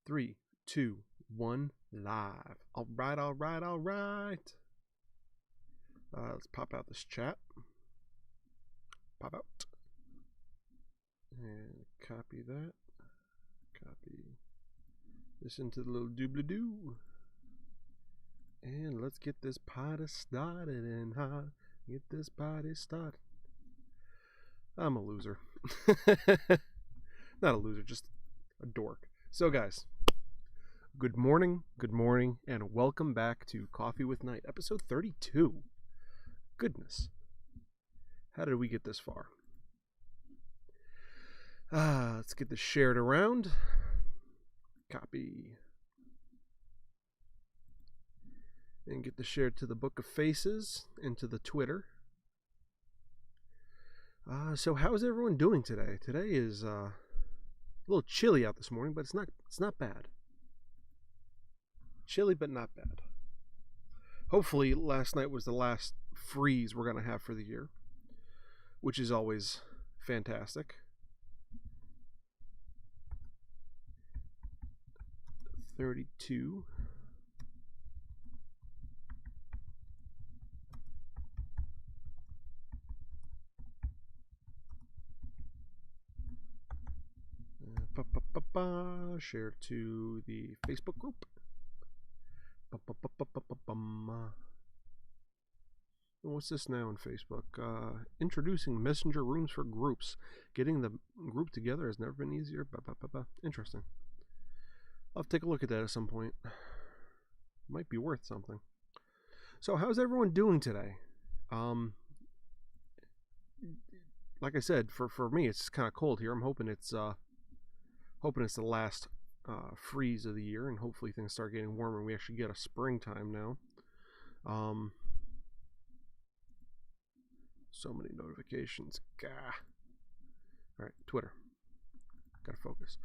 Three, two, one, live. All right, all right, all right. Let's pop out this chat. Pop out. And copy that. Copy this into the little doobly-doo. And let's get this party started and get this party started. I'm a loser. Not a loser, just a dork. So guys, good morning, and welcome back to Coffee with Night, episode 32. Goodness. How did we get this far? Let's get this shared around. Copy. And get this shared to the Book of Faces and to the Twitter. So how's everyone doing today? Today is a little chilly out this morning, but it's not bad. Chilly, but not bad. Hopefully last night was the last freeze we're going to have for the year, which is always fantastic. 32. Share to the Facebook group. What's this now on Facebook? Introducing messenger rooms for groups. Getting the group together has never been easier. Interesting. I'll have to take a look at that at some point. Might be worth something. So how's everyone doing today? Like I said, for me it's kind of cold here. I'm hoping it's the last freeze of the year, and hopefully things start getting warmer and we actually get a springtime now. So many notifications. Gah. All right, Twitter. Gotta focus.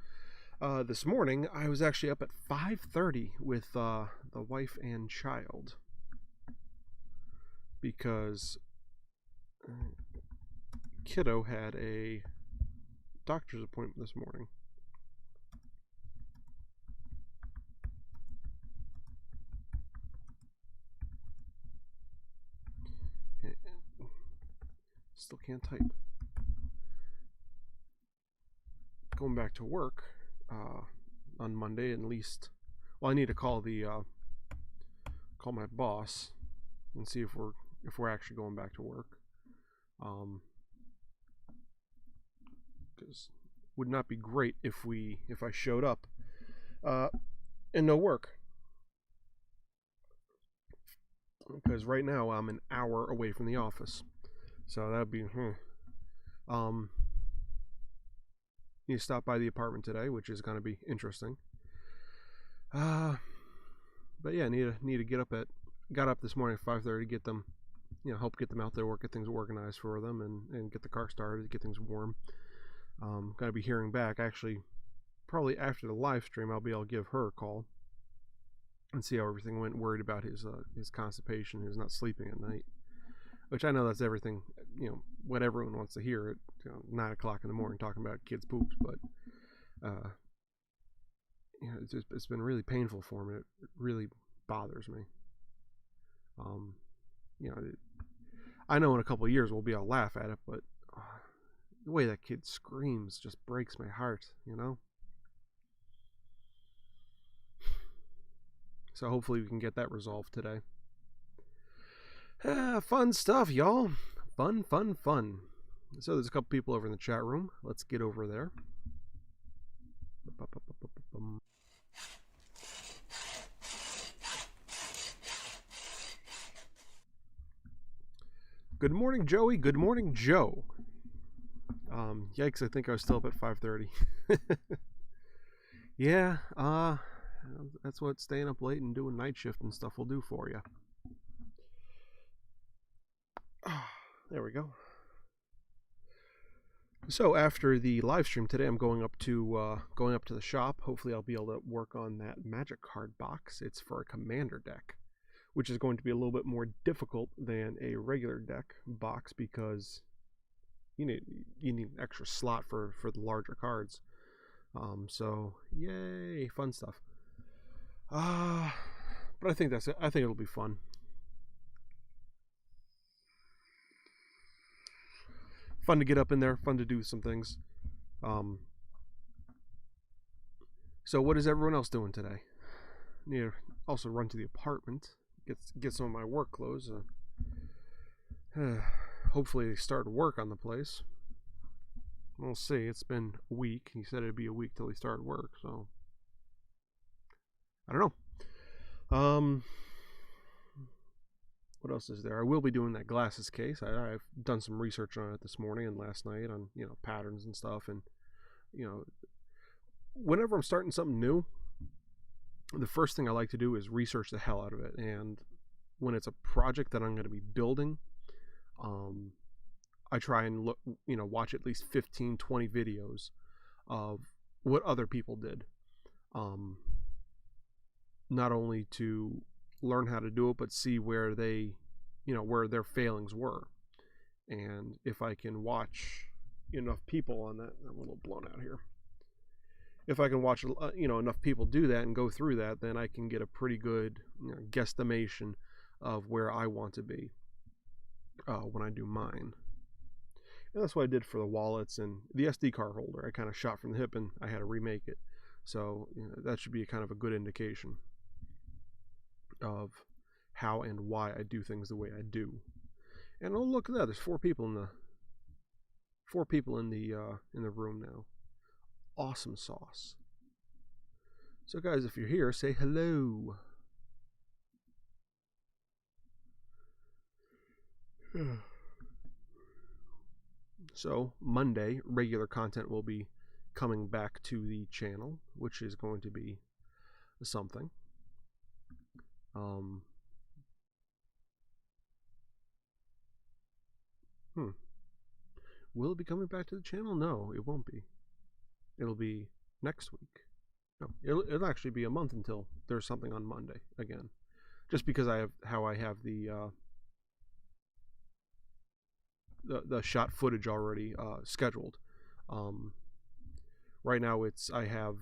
This morning I was actually up at 5:30 with the wife and child because kiddo had a doctor's appointment this morning. Still can't type. Going back to work on Monday, at least. Well, I need to call my boss and see if we're actually going back to work. Because would not be great if I showed up and no work. Because right now I'm an hour away from the office. So that'd be need to stop by the apartment today, which is going to be interesting. But yeah, need to got up this morning at 5:30, get them, help get them out there, get things organized for them, and get the car started, get things warm. Got to be hearing back. Actually, probably after the live stream, I'll be able to give her a call and see how everything went. Worried about his constipation, his not sleeping at night, which I know that's everything, what everyone wants to hear at 9 o'clock in the morning talking about kids' poops, but it's been really painful for me. It really bothers me. I know in a couple of years we'll be able to laugh at it, but the way that kid screams just breaks my heart, So hopefully we can get that resolved today. Fun stuff, y'all. Fun. So there's a couple people over in the chat room. Let's get over there. Good morning, Joey. Good morning, Joe. Yikes, I think I was still up at 5:30. Yeah, that's what staying up late and doing night shift and stuff will do for you. There we go. So after the live stream today, I'm going up to the shop. Hopefully I'll be able to work on that magic card box. It's for a commander deck, which is going to be a little bit more difficult than a regular deck box because you need an extra slot for the larger cards. So yay, fun stuff. But I think that's it. I think it'll be fun. Fun to get up in there. Fun to do some things. So what is everyone else doing today? Need to also run to the apartment, get some of my work clothes. Hopefully they start to work on the place. We'll see. It's been a week. He said it'd be a week till he started work, so I don't know. What else is there? I will be doing that glasses case. I've done some research on it this morning and last night on patterns and stuff, and whenever I'm starting something new, the first thing I like to do is research the hell out of it. And when it's a project that I'm going to be building, I try and look, watch at least 15, 20 videos of what other people did. Not only to learn how to do it, but see where they, where their failings were. And if I can watch enough people on that, I'm a little blown out here. If I can watch, enough people do that and go through that, then I can get a pretty good guesstimation of where I want to be when I do mine. And that's what I did for the wallets and the SD card holder. I kind of shot from the hip and I had to remake it. So that should be kind of a good indication of how and why I do things the way I do. And oh, look at that! There's four people in the room now. Awesome sauce. So guys, if you're here, say hello. So Monday, regular content will be coming back to the channel, which is going to be something. Will it be coming back to the channel? No, it won't be. It'll be next week. No, it'll actually be a month until there's something on Monday again. Just because I have the shot footage already scheduled. Right now I have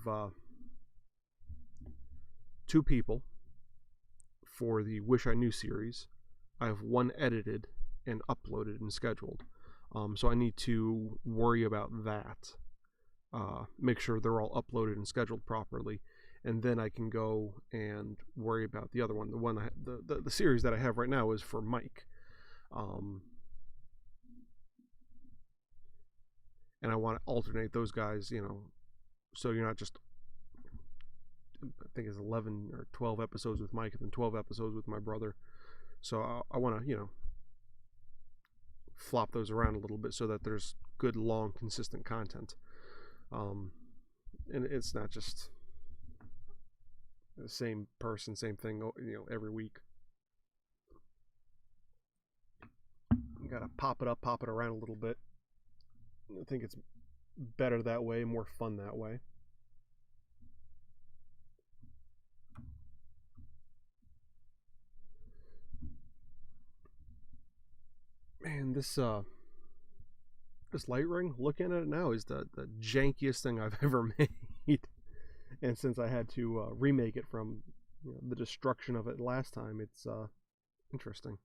2 people for the Wish I Knew series. I have 1 edited and uploaded and scheduled. So I need to worry about that. Make sure they're all uploaded and scheduled properly, and then I can go and worry about the other one. The series that I have right now is for Mike, and I want to alternate those guys. So you're not just, I think it's 11 or 12 episodes with Mike and then 12 episodes with my brother. So I want to flop those around a little bit so that there's good, long, consistent content. And it's not just the same person, same thing, every week. You gotta pop it up, pop it around a little bit. I think it's better that way, more fun that way. Man, this light ring, looking at it now, is the jankiest thing I've ever made. And since I had to remake it from the destruction of it last time, it's interesting.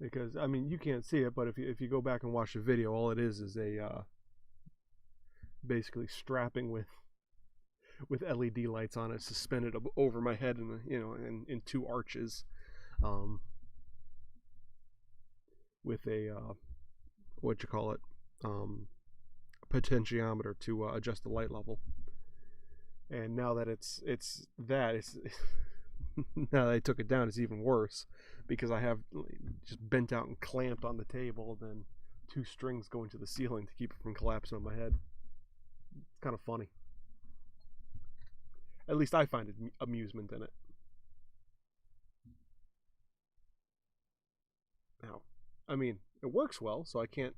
Because, I mean, you can't see it, but if you go back and watch the video, all it is a basically strapping with LED lights on it, suspended over my head in 2 arches. With a potentiometer to adjust the light level. And now that it's now that I took it down, it's even worse, because I have just bent out and clamped on the table, then 2 strings going to the ceiling to keep it from collapsing on my head. It's kind of funny. At least I find amusement in it. Now, I mean, it works well, so I can't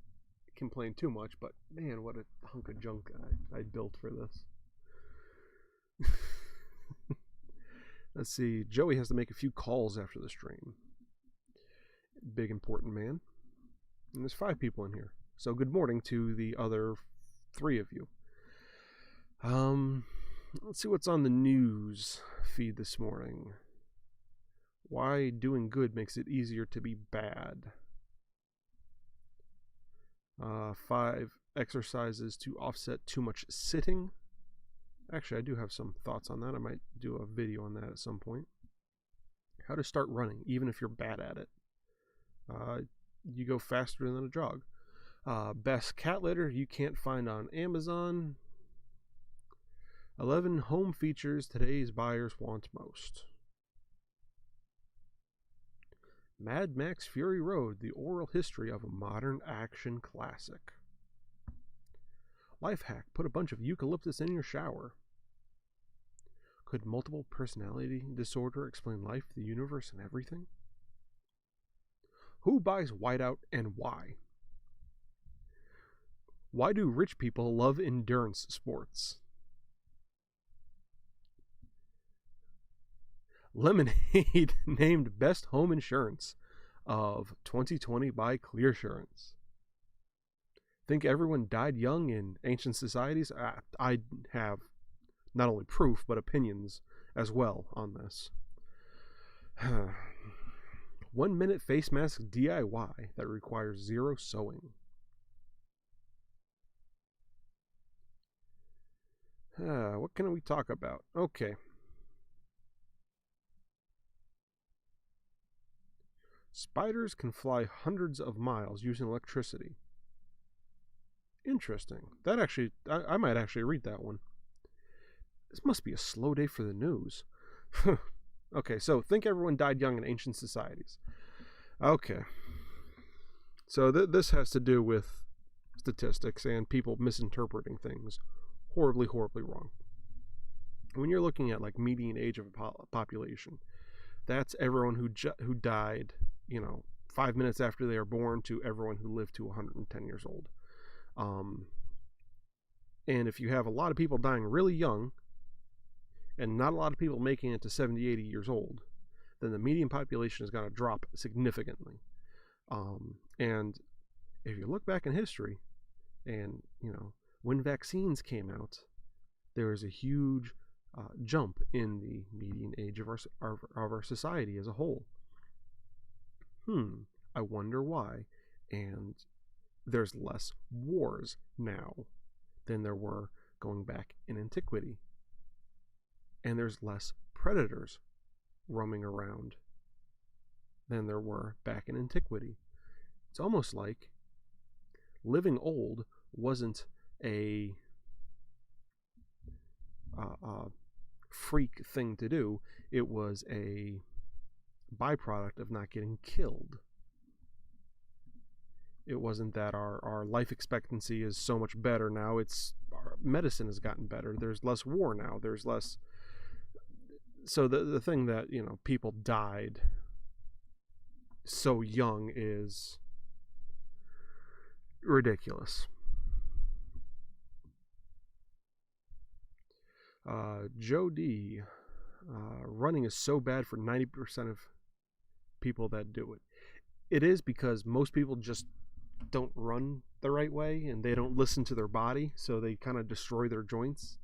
complain too much, but man, what a hunk of junk I built for this. Let's see, Joey has to make a few calls after the stream. Big important man. And there's 5 people in here. So good morning to the other 3 of you. Let's see what's on the news feed this morning. Why doing good makes it easier to be bad. 5 exercises to offset too much sitting. Actually, I do have some thoughts on that. I might do a video on that at some point. How to start running, even if you're bad at it. You go faster than a jog. Best cat litter you can't find on Amazon. 11 home features today's buyers want most. Mad Max Fury Road, the oral history of a modern action classic. Life hack, put a bunch of eucalyptus in your shower. Could multiple personality disorder explain life, the universe, and everything? Who buys whiteout and why? Why do rich people love endurance sports? Lemonade named Best Home Insurance of 2020 by ClearSurance. Think everyone died young in ancient societies? I have not only proof, but opinions as well on this. 1 minute face mask DIY that requires 0 sewing. What can we talk about? Okay. Spiders can fly hundreds of miles using electricity. Interesting. That actually, I might actually read that one. This must be a slow day for the news. Okay, so think everyone died young in ancient societies. Okay. So this has to do with statistics and people misinterpreting things horribly, horribly wrong. When you're looking at like median age of a population, that's everyone who died, 5 minutes after they are born to everyone who lived to 110 years old. And if you have a lot of people dying really young and not a lot of people making it to 70, 80 years old, then the median population is going to drop significantly. And if you look back in history and, when vaccines came out, there was a huge jump in the median age of our society as a whole. I wonder why. And there's less wars now than there were going back in antiquity. And there's less predators roaming around than there were back in antiquity. It's almost like living old wasn't a freak thing to do. It was a byproduct of not getting killed. It wasn't that our life expectancy is so much better now. Our medicine has gotten better. There's less war now. There's less. So the thing that, people died so young is ridiculous. Joe D. Running is so bad for 90% of people that do it. It is because most people just don't run the right way and they don't listen to their body, so they kind of destroy their joints.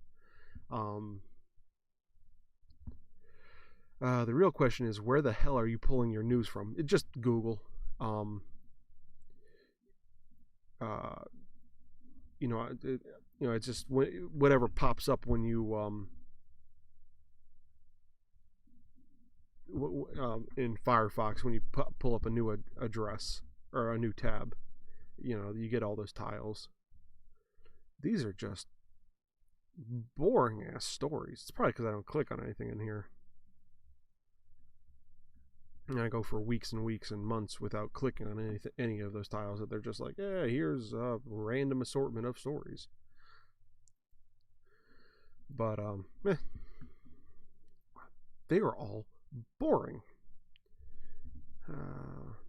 The real question is, where the hell are you pulling your news from? Just Google. It's just whatever pops up when you in Firefox when you pull up a new address or a new tab. You get all those tiles. These are just boring ass stories. It's probably because I don't click on anything in here. And I go for weeks and weeks and months without clicking on any of those tiles, that they're just like, here's a random assortment of stories. But they are all boring.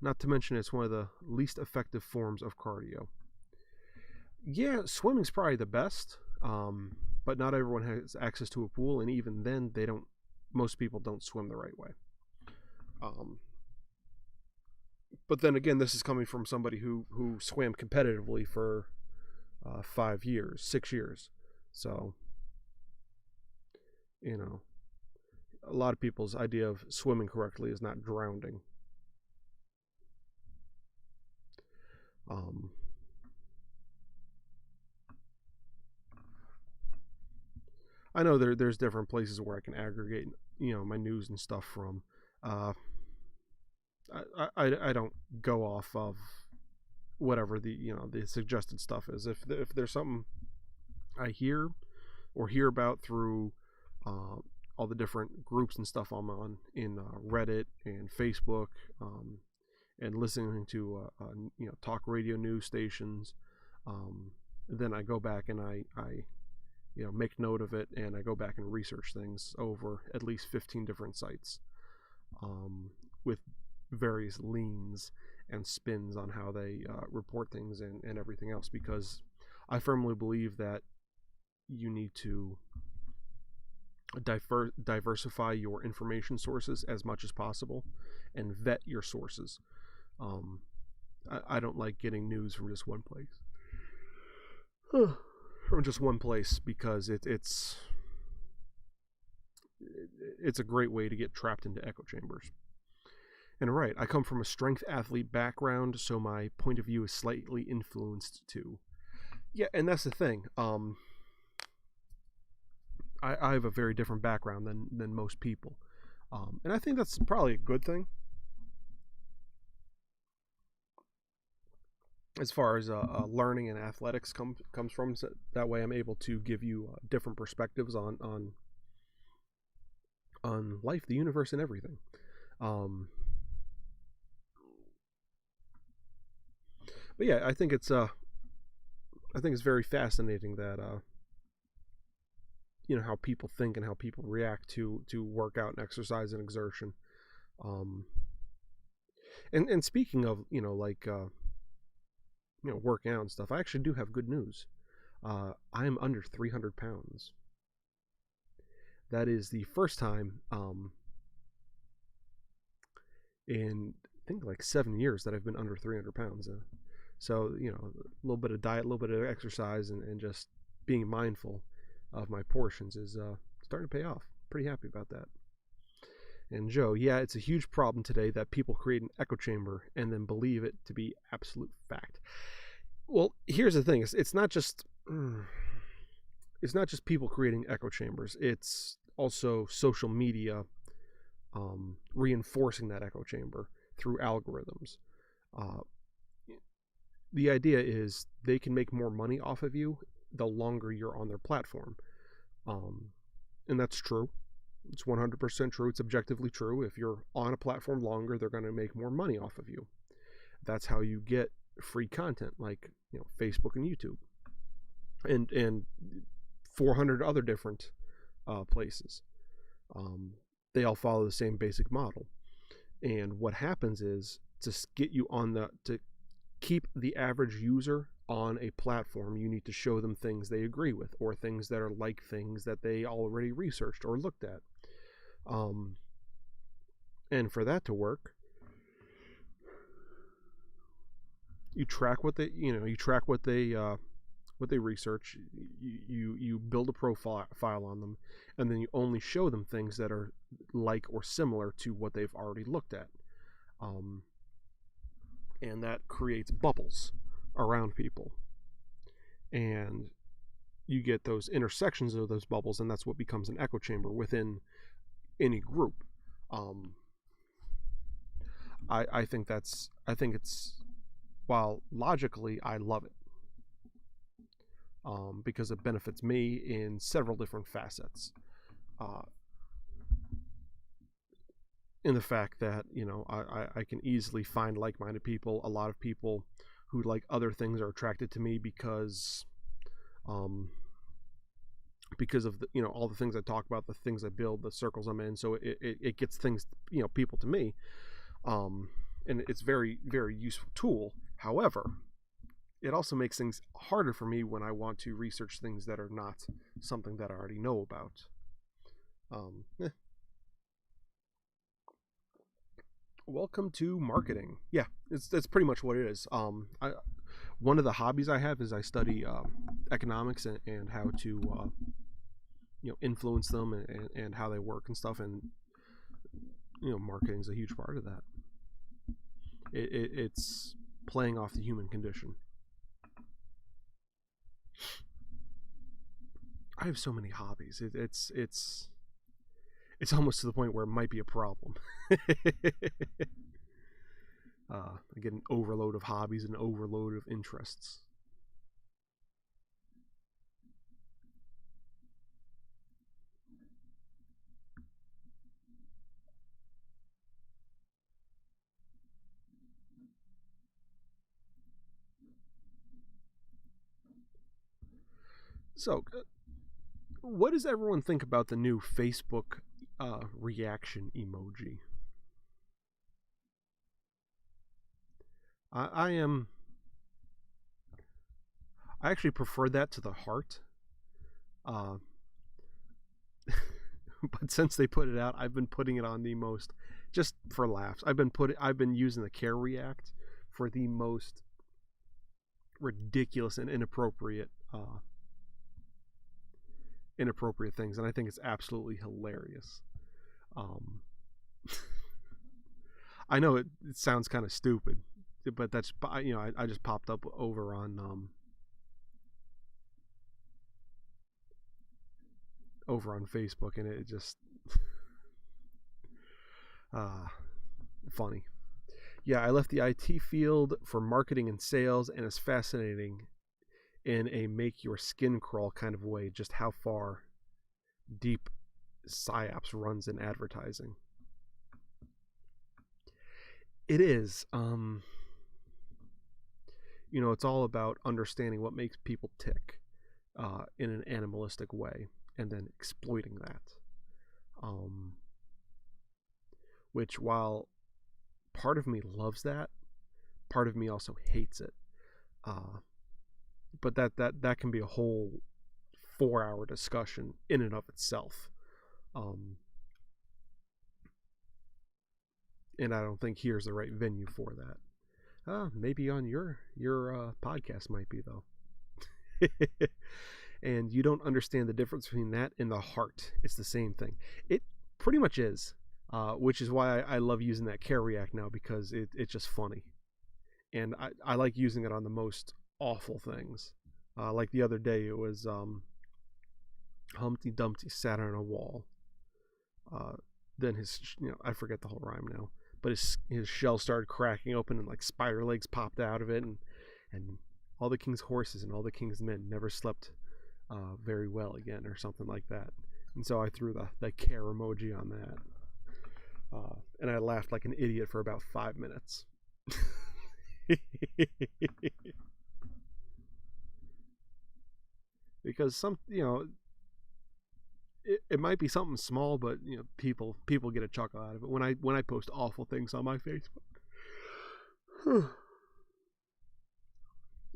Not to mention it's one of the least effective forms of cardio. Yeah, swimming's probably the best, but not everyone has access to a pool, and even then most people don't swim the right way. But then again, this is coming from somebody who swam competitively for 5 years, 6 years. So, you know, a lot of people's idea of swimming correctly is not drowning. I know there's different places where I can aggregate, my news and stuff from. Uh, I don't go off of whatever the suggested stuff is. If there's something I hear or hear about through all the different groups and stuff I'm on in Reddit and Facebook, and listening to talk radio news stations, then I go back and I make note of it, and I go back and research things over at least 15 different sites, with various leans and spins on how they report things and everything else, because I firmly believe that you need to diversify your information sources as much as possible and vet your sources. I don't like getting news from just one place. From just one place, because it's a great way to get trapped into echo chambers. And right, I come from a strength athlete background, so my point of view is slightly influenced too. Yeah, and that's the thing. I have a very different background than most people, and I think that's probably a good thing. As far as learning and athletics comes from, so that way I'm able to give you different perspectives on life, the universe, and everything. But yeah, I think it's very fascinating that how people think and how people react to workout and exercise and exertion. And speaking of working out and stuff, I actually do have good news. I am under 300 pounds. That is the first time in I think like 7 years that I've been under 300 pounds. So a little bit of diet, a little bit of exercise, and just being mindful of my portions is starting to pay off. Pretty happy about that. And Joe, yeah, it's a huge problem today that people create an echo chamber and then believe it to be absolute fact. Well, here's the thing: it's not just people creating echo chambers. It's also social media reinforcing that echo chamber through algorithms. The idea is they can make more money off of you the longer you're on their platform. And that's true. It's 100% true. It's objectively true. If you're on a platform longer, they're going to make more money off of you. That's how you get free content, like Facebook and YouTube, and 400 other different places. They all follow the same basic model. And what happens is, to get you to keep the average user on a platform, you need to show them things they agree with, or things that are like things that they already researched or looked at. And for that to work, you track what they research. You build a profile on them, and then you only show them things that are like or similar to what they've already looked at. And that creates bubbles around people, and you get those intersections of those bubbles, and that's what becomes an echo chamber within any group. I think it's, while logically I love it, because it benefits me in several different facets. In the fact that I can easily find like-minded people. A lot of people who like other things are attracted to me because of the all the things I talk about, the things I build, the circles I'm in. So it gets things, people to me, and it's very, very useful tool. However, it also makes things harder for me when I want to research things that are not something that I already know about. Welcome to marketing. Yeah, that's pretty much what it is. One of the hobbies I have is I study economics and how to influence them and how they work and stuff, and marketing is a huge part of that. It's playing off the human condition. I have so many hobbies. It's almost to the point where it might be a problem. I get an overload of hobbies and an overload of interests. So, what does everyone think about the new Facebook reaction emoji? I am. I actually prefer that to the heart. Uh, but since they put it out, I've been putting it on the most, just for laughs. I've been using the care react for the most ridiculous and inappropriate things, and I think it's absolutely hilarious. Um, I know it sounds kind of stupid, but that's I just popped up over on Facebook, and it just funny. Yeah, I left the IT field for marketing and sales, and it's fascinating in a make your skin crawl kind of way just how far deep psyops runs in advertising. It is. It's all about understanding what makes people tick in an animalistic way and then exploiting that. Which, while part of me loves that, part of me also hates it. But that can be a whole 4-hour discussion in and of itself. And I don't think here's the right venue for that. Maybe on your podcast might be, though. And you don't understand the difference between that and the heart. It's the same thing. It pretty much is, which is why I love using that care react now, because it's just funny. And I like using it on the most awful things. Like the other day, it was Humpty Dumpty sat on a wall. Then I forget the whole rhyme now, but his shell started cracking open and like spider legs popped out of it, and all the king's horses and all the king's men never slept very well again, or something like that. And so I threw the care emoji on that, and I laughed like an idiot for about 5 minutes. Because it might be something small, but people get a chuckle out of it when I post awful things on my Facebook.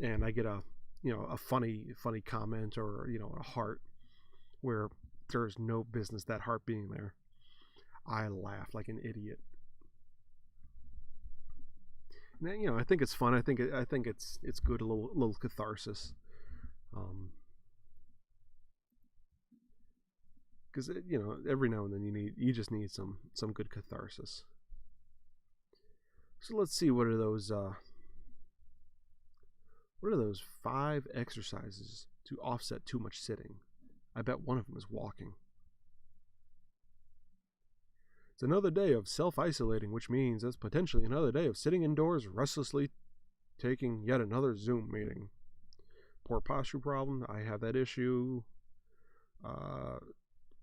And I get a funny comment, or a heart, where there's no business that heart being there. I laugh like an idiot. And, I think it's fun. I think it's good, a little catharsis. Because every now and then you just need some good catharsis. So let's see, what are those 5 exercises to offset too much sitting? I bet one of them is walking. It's another day of self-isolating, which means it's potentially another day of sitting indoors restlessly taking yet another Zoom meeting. Poor posture problem. I have that issue.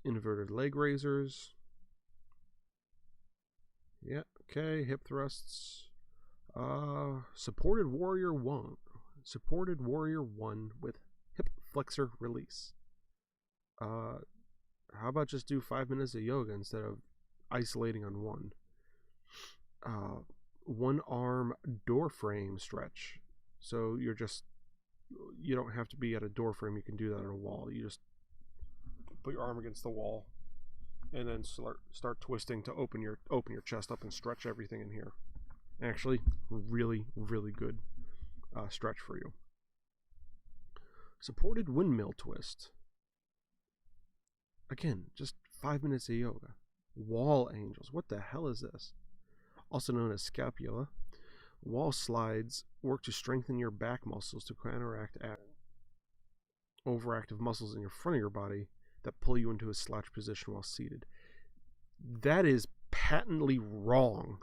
Inverted leg raisers. Yeah, okay. Hip thrusts. Supported warrior 1. Supported warrior 1 with hip flexor release. How about just do 5 minutes of yoga instead of isolating on one? One arm door frame stretch. So you don't have to be at a door frame. You can do that on a wall. You just put your arm against the wall and then start twisting to open your chest up and stretch everything in here. Actually, really, really good stretch for you. Supported windmill twist. Again, just 5 minutes of yoga. Wall angels. What the hell is this? Also known as scapula. Wall slides work to strengthen your back muscles to counteract overactive muscles in your front of your body that pull you into a slouch position while seated. That is patently wrong.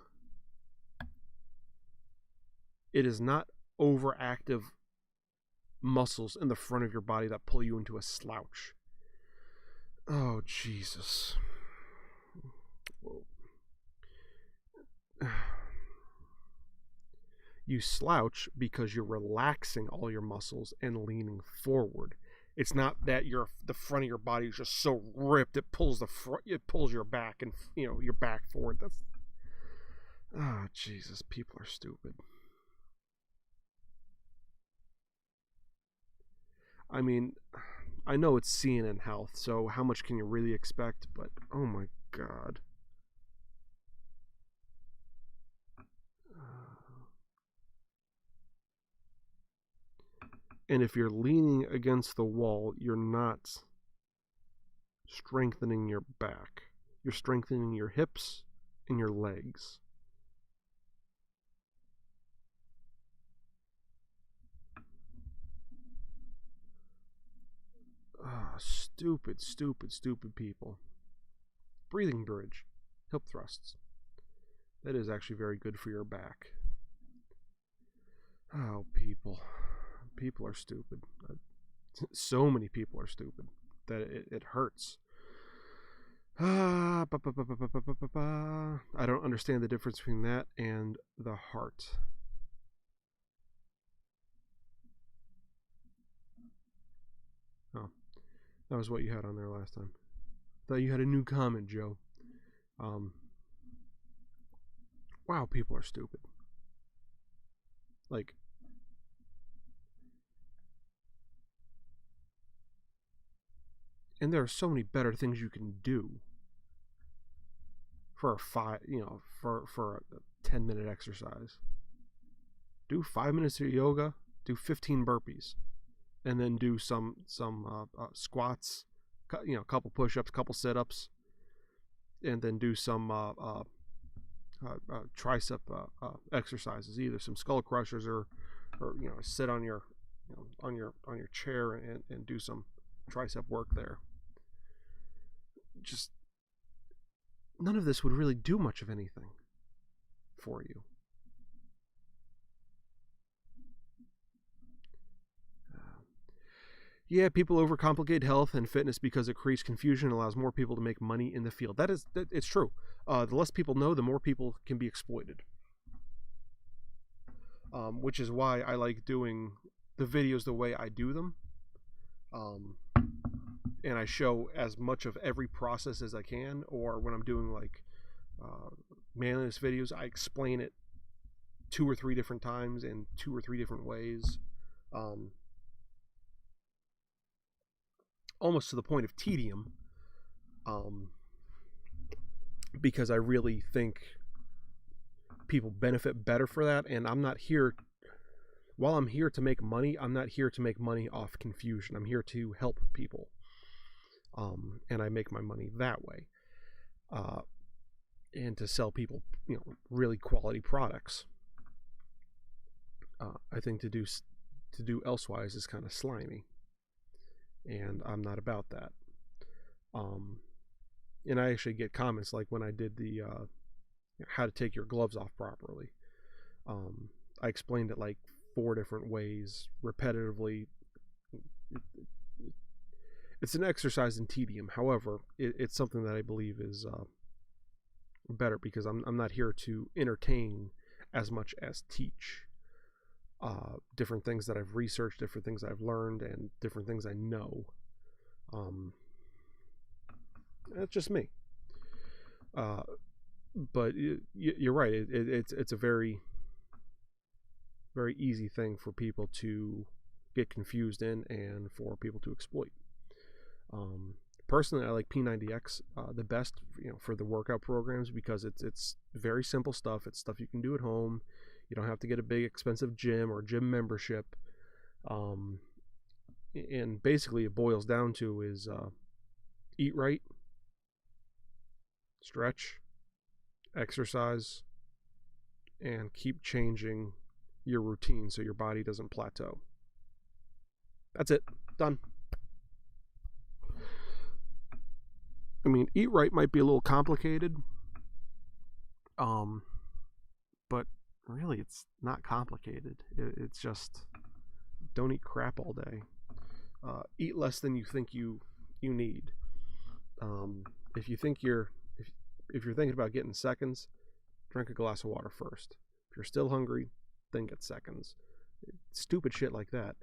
It is not overactive muscles in the front of your body that pull you into a slouch. Oh, Jesus. Whoa. You slouch because you're relaxing all your muscles and leaning forward. It's not that the front of your body is just so ripped it pulls your back and your back forward. That's Jesus, people are stupid. I mean, I know it's CNN Health, so how much can you really expect? But oh my God. And if you're leaning against the wall, you're not strengthening your back. You're strengthening your hips and your legs. Stupid, stupid, stupid people. Breathing bridge. Hip thrusts. That is actually very good for your back. Oh, people. People are stupid. So many people are stupid that it hurts. I don't understand the difference between that and the heart. Oh, that was what you had on there last time. Thought you had a new comment, Joe. Wow, people are stupid. Like, and there are so many better things you can do for for a 10-minute exercise. Do 5 minutes of yoga, do 15 burpees, and then do some squats, a couple push-ups, couple sit-ups, and then do some tricep exercises, either some skull crushers or sit on your on your chair and do some tricep work there. Just none of this would really do much of anything for you. Yeah, people overcomplicate health and fitness because it creates confusion and allows more people to make money in the field. It's true. The less people know, the more people can be exploited. Which is why I like doing the videos the way I do them. And I show as much of every process as I can, or when I'm doing like manliness videos, I explain it 2 or 3 different times in 2 or 3 different ways. Almost to the point of tedium, because I really think people benefit better for that. And I'm not here, while I'm here to make money, I'm not here to make money off confusion. I'm here to help people, and I make my money that way, and to sell people really quality products. I think to do elsewise is kind of slimy, and I'm not about that. And I actually get comments like when I did the how to take your gloves off properly. I explained it like 4 different ways repetitively. It's an exercise in tedium. However, it's something that I believe is better, because I'm not here to entertain as much as teach. Different things that I've researched, different things I've learned, and different things I know. That's just me. But you're right. It's a very, very easy thing for people to get confused in and for people to exploit. Personally, I like P90X the best, for the workout programs, because it's very simple stuff. It's stuff you can do at home. You don't have to get a big expensive gym or gym membership. Um, and basically, it boils down to is eat right, stretch, exercise, and keep changing your routine so your body doesn't plateau. That's it. Done. I mean, eat right might be a little complicated, but really, it's not complicated. It's just don't eat crap all day. Eat less than you think you need. If you think if you're thinking about getting seconds, drink a glass of water first. If you're still hungry, then get seconds. Stupid shit like that.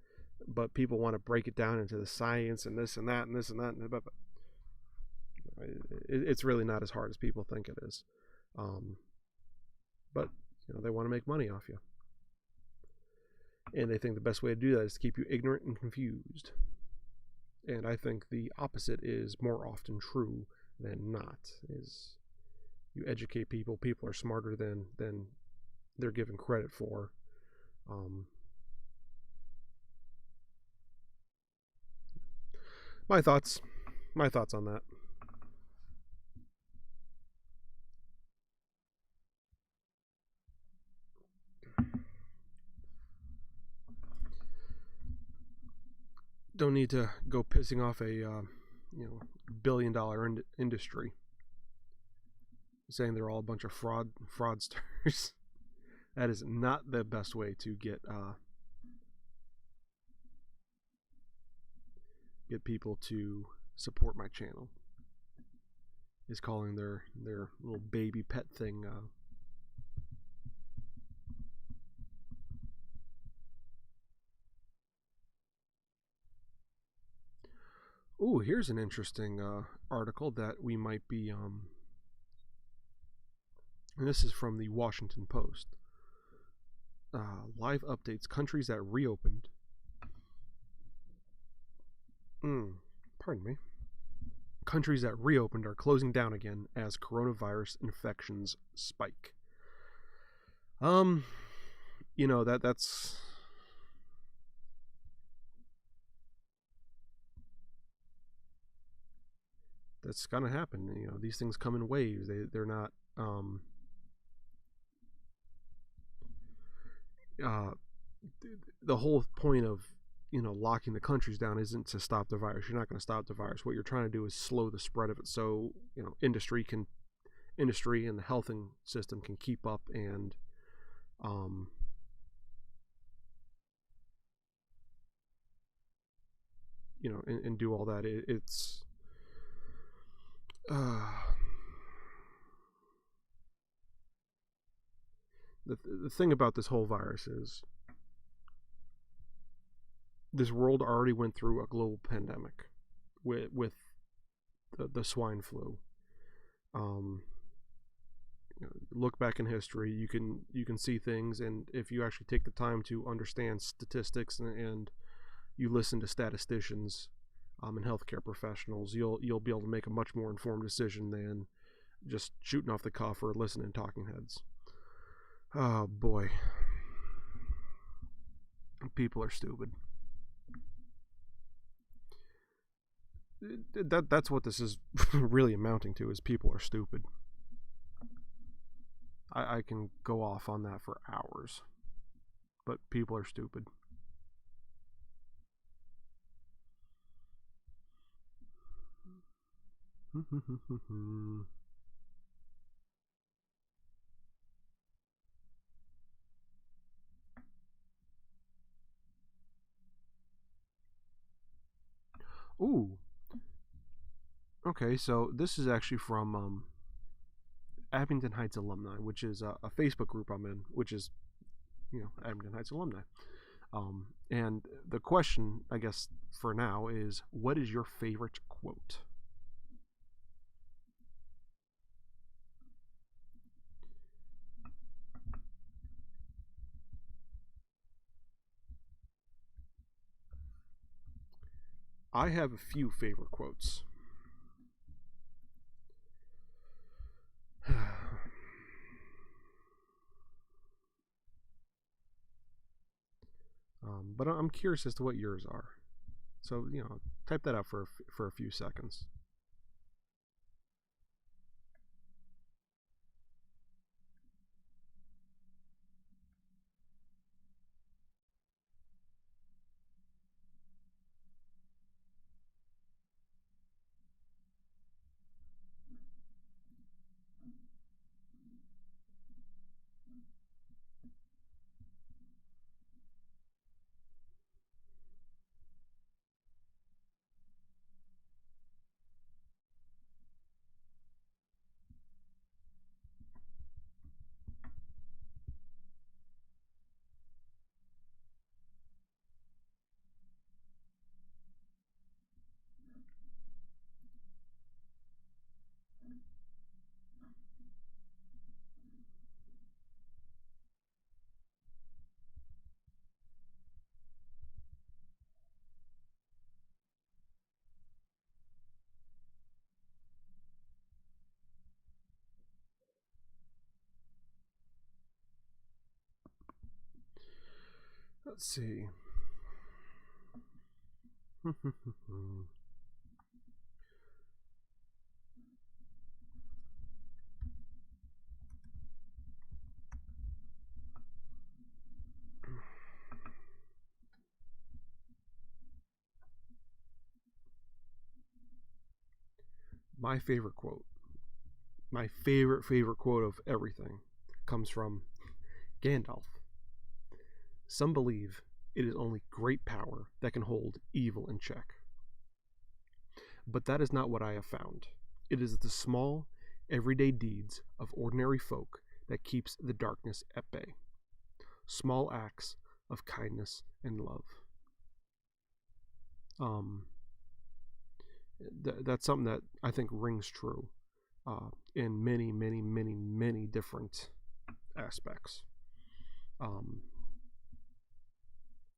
But people want to break it down into the science and this and that and this and that. But it's really not as hard as people think it is. But they want to make money off you, and they think the best way to do that is to keep you ignorant and confused. And I think the opposite is more often true than not. Is you educate people, people are smarter than they're given credit for. My thoughts on that. Don't need to go pissing off a billion-dollar industry, saying they're all a bunch of fraudsters. That is not the best way to get people to support my channel. Is calling their little baby pet thing. Ooh, here's an interesting article that we might be. And this is from the Washington Post. Live updates: countries that reopened. Pardon me. Countries that reopened are closing down again as coronavirus infections spike. That's gonna happen. These things come in waves. They're not the whole point of locking the countries down isn't to stop the virus. You're not going to stop the virus. What you're trying to do is slow the spread of it, so industry and the health system can keep up and and do all that. It's the thing about this whole virus is this world already went through a global pandemic with the swine flu. Look back in history, you can see things, and if you actually take the time to understand statistics and you listen to statisticians and healthcare professionals, you'll be able to make a much more informed decision than just shooting off the cuff or listening to talking heads. Oh boy, people are stupid. That's what this is really amounting to, is people are stupid. I can go off on that for hours, but people are stupid. Ooh. Okay, so this is actually from Abington Heights Alumni, which is a Facebook group I'm in, which is, Abington Heights Alumni. And the question, I guess, for now is, what is your favorite quote? I have a few favorite quotes. But I'm curious as to what yours are. So, type that out for a few seconds. Let's see. My favorite quote, my favorite quote of everything, comes from Gandalf. Some believe it is only great power that can hold evil in check. But that is not what I have found. It is the small, everyday deeds of ordinary folk that keeps the darkness at bay. Small acts of kindness and love. That's something that I think rings true in many different aspects.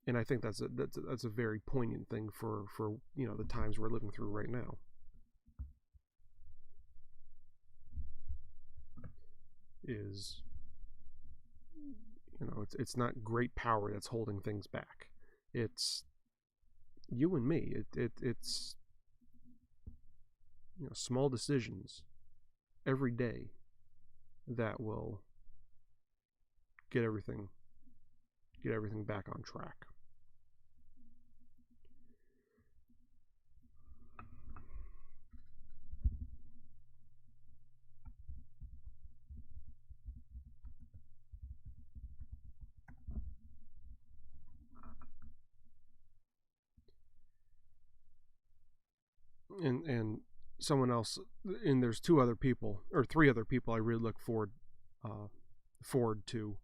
And I think that's a very poignant thing for the times we're living through right now. Is it's not great power that's holding things back. It's you and me. It's small decisions every day that will get everything back on track. And someone else, and there's three other people I really look forward to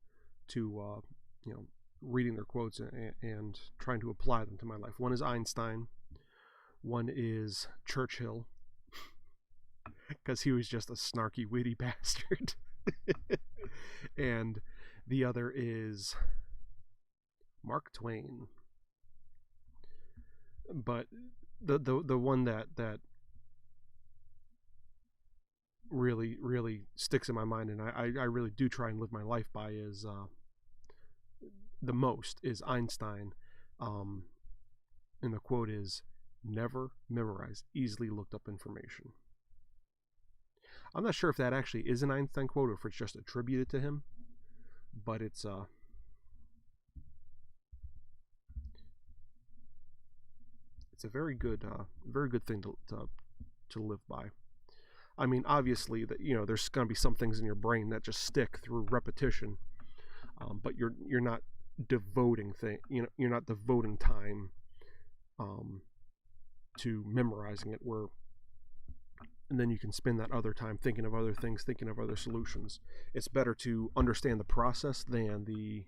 reading their quotes and trying to apply them to my life. One is Einstein, one is Churchill, because he was just a snarky, witty bastard, and the other is Mark Twain. But the one that really sticks in my mind, and I really do try and live my life by, is Einstein. And the quote is, "Never memorize easily looked up information." I'm not sure if that actually is an Einstein quote or if it's just attributed to him, but it's a very good thing to live by. I mean, obviously, that there's going to be some things in your brain that just stick through repetition, but you're not devoting you're not devoting time to memorizing it, and then you can spend that other time thinking of other things, thinking of other solutions. It's better to understand the process than the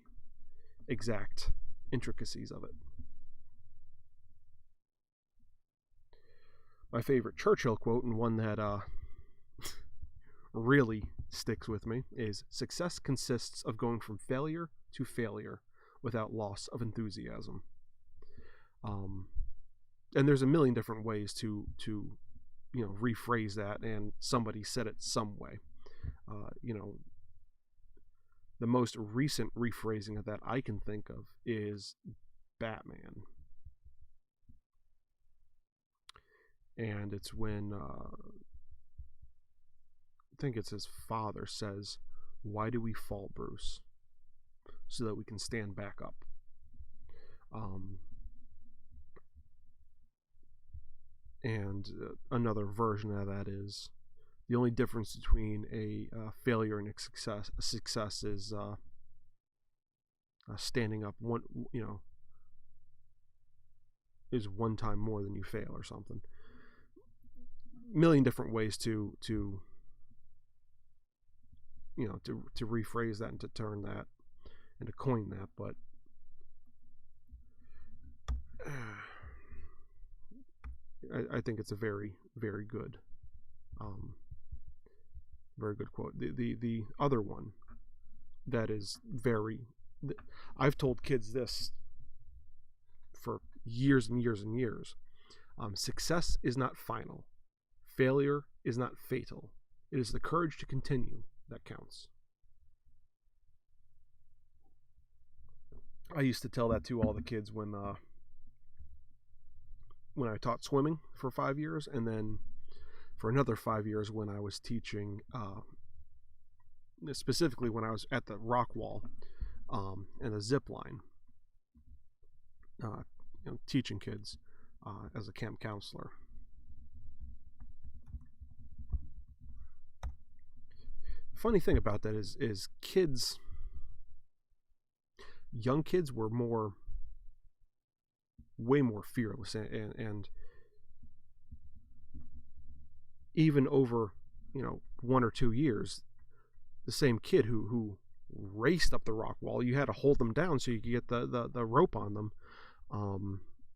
exact intricacies of it. My favorite Churchill quote, and one that really sticks with me, is, "Success consists of going from failure to failure without loss of enthusiasm." And there's a million different ways to rephrase that, and somebody said it some way. The most recent rephrasing of that I can think of is, Batman. And it's when I think it's his father says, "Why do we fall, Bruce? So that we can stand back up." And another version of that is the only difference between a failure and a success is standing up one, is one time more than you fail or something. Million different ways to rephrase that and to turn that and to coin that, but I think it's a very, very good quote. The other one that is I've told kids this for years and years and years. Success is not final. Failure is not fatal. It is the courage to continue that counts. I used to tell that to all the kids when I taught swimming for 5 years, and then for another 5 years when I was teaching, specifically when I was at the rock wall and the zip line, teaching kids as a camp counselor. Funny thing about that is kids, young kids were way more fearless, and even over 1 or 2 years, the same kid who raced up the rock wall, you had to hold them down so you could get the rope on them,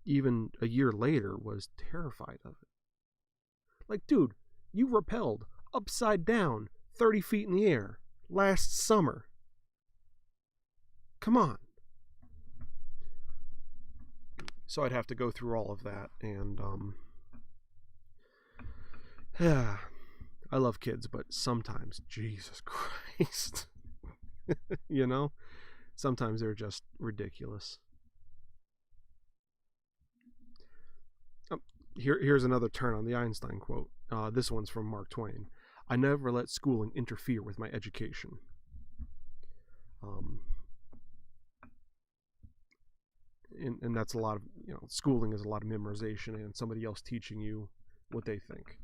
even a year later was terrified of it. Like, dude, you rappelled upside down 30 feet in the air last summer. Come on. So I'd have to go through all of that, and I love kids, but sometimes, Jesus Christ, sometimes they're just ridiculous. Here's another turn on the Einstein quote. This one's from Mark Twain. "I never let schooling interfere with my education." And that's a lot of, schooling is a lot of memorization and somebody else teaching you what they think.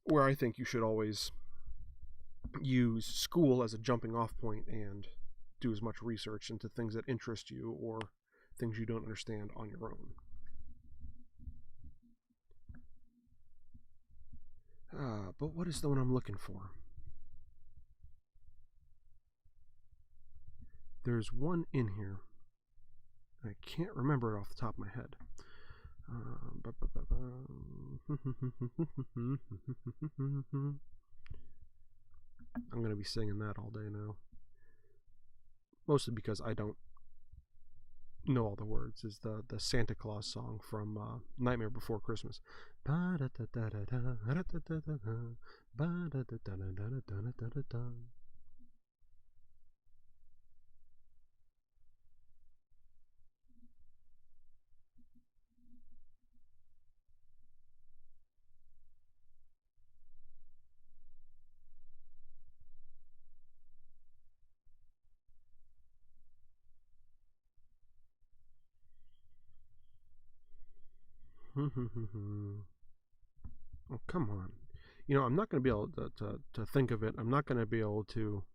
Where I think you should always use school as a jumping off point and do as much research into things that interest you or things you don't understand on your own. But what is the one I'm looking for? There's one in here. I can't remember it off the top of my head. I'm going to be singing that all day now. Mostly because I don't know all the words. Is the Santa Claus song from Nightmare Before Christmas. Oh, come on. I'm not going to be able to think of it. I'm not going to be able to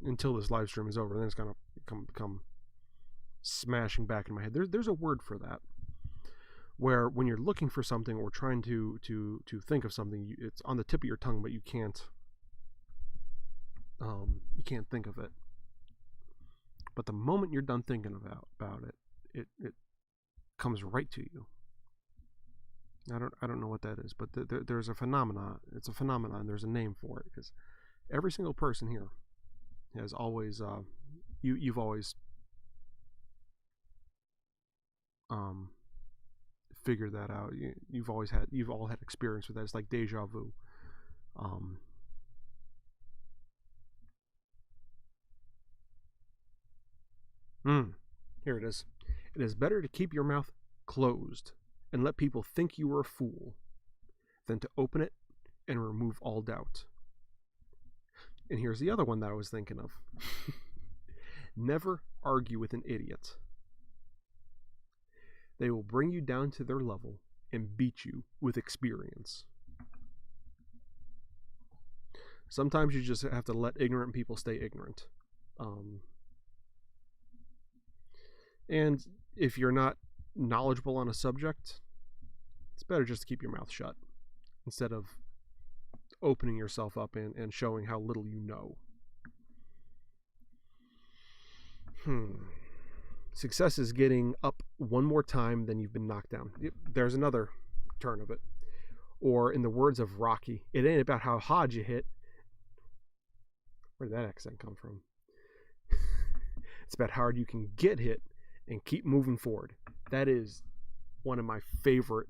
until this live stream is over, and then it's going to come smashing back in my head. There's a word for that, where when you're looking for something or trying to think of something, it's on the tip of your tongue, but you can't think of it. But the moment you're done thinking about it, it comes right to you. I don't know what that is, but there's a phenomenon. It's a phenomenon. There's a name for it, because every single person here has always you've always figured that out. You've all had experience with that. It's like deja vu. Um, Here it is. It is better to keep your mouth closed and let people think you are a fool than to open it and remove all doubt. And here's the other one that I was thinking of. Never argue with an idiot. They will bring you down to their level and beat you with experience. Sometimes you just have to let ignorant people stay ignorant. And if you're not knowledgeable on a subject, it's better just to keep your mouth shut instead of opening yourself up and showing how little you know. Success is getting up one more time than you've been knocked down. There's another turn of it. Or in the words of Rocky, it ain't about how hard you hit. Where did that accent come from? It's about how hard you can get hit and keep moving forward. That is one of my favorite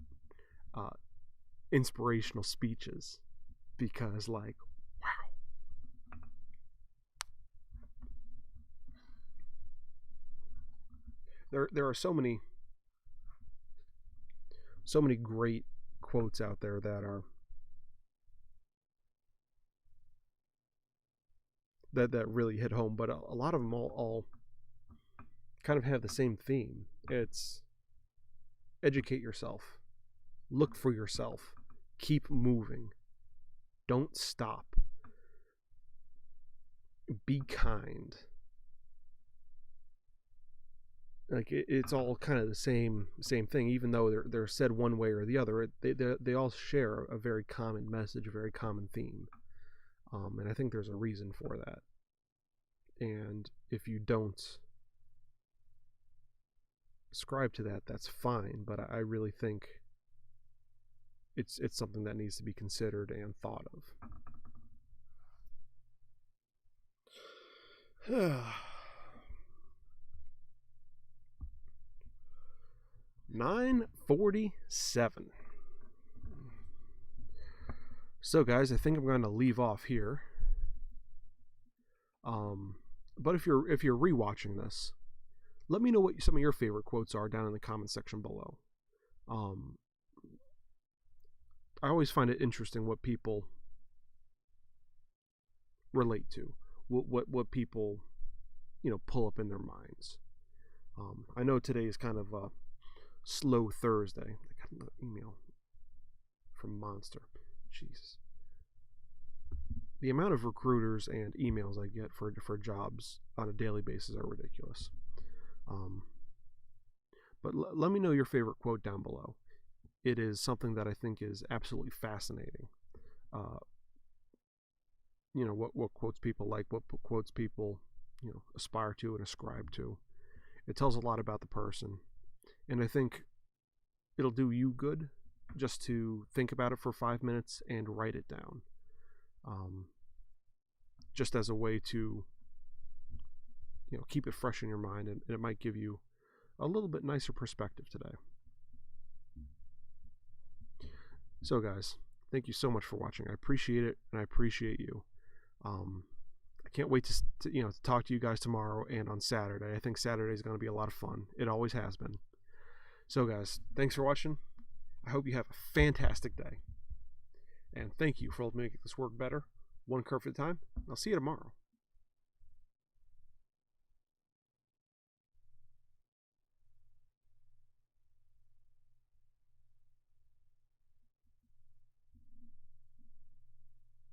inspirational speeches, because like, wow. There are so many great quotes out there that really hit home, but a lot of them all kind of have the same theme. It's educate yourself, look for yourself, keep moving, don't stop, be kind. Like it's all kind of the same thing, even though they're said one way or the other. They all share a very common message, a very common theme, and I think there's a reason for that. And if you don't ascribe to that, that's fine. But I really think it's something that needs to be considered and thought of. 9:47. So guys, I think I'm going to leave off here. But if you're rewatching this, let me know what some of your favorite quotes are down in the comment section below. I always find it interesting what people relate to, what people pull up in their minds. I know today is kind of a slow Thursday. I got an email from Monster. Jesus. The amount of recruiters and emails I get for jobs on a daily basis are ridiculous. But let me know your favorite quote down below. It is something that I think is absolutely fascinating. What quotes people like, what quotes people aspire to and ascribe to. It tells a lot about the person, and I think it'll do you good just to think about it for 5 minutes and write it down, just as a way to keep it fresh in your mind, and it might give you a little bit nicer perspective today. So guys, thank you so much for watching. I appreciate it, and I appreciate you. I can't wait to talk to you guys tomorrow and on Saturday. I think Saturday is going to be a lot of fun. It always has been. So guys, thanks for watching. I hope you have a fantastic day. And thank you for helping make this work better, one kerf at a time. I'll see you tomorrow.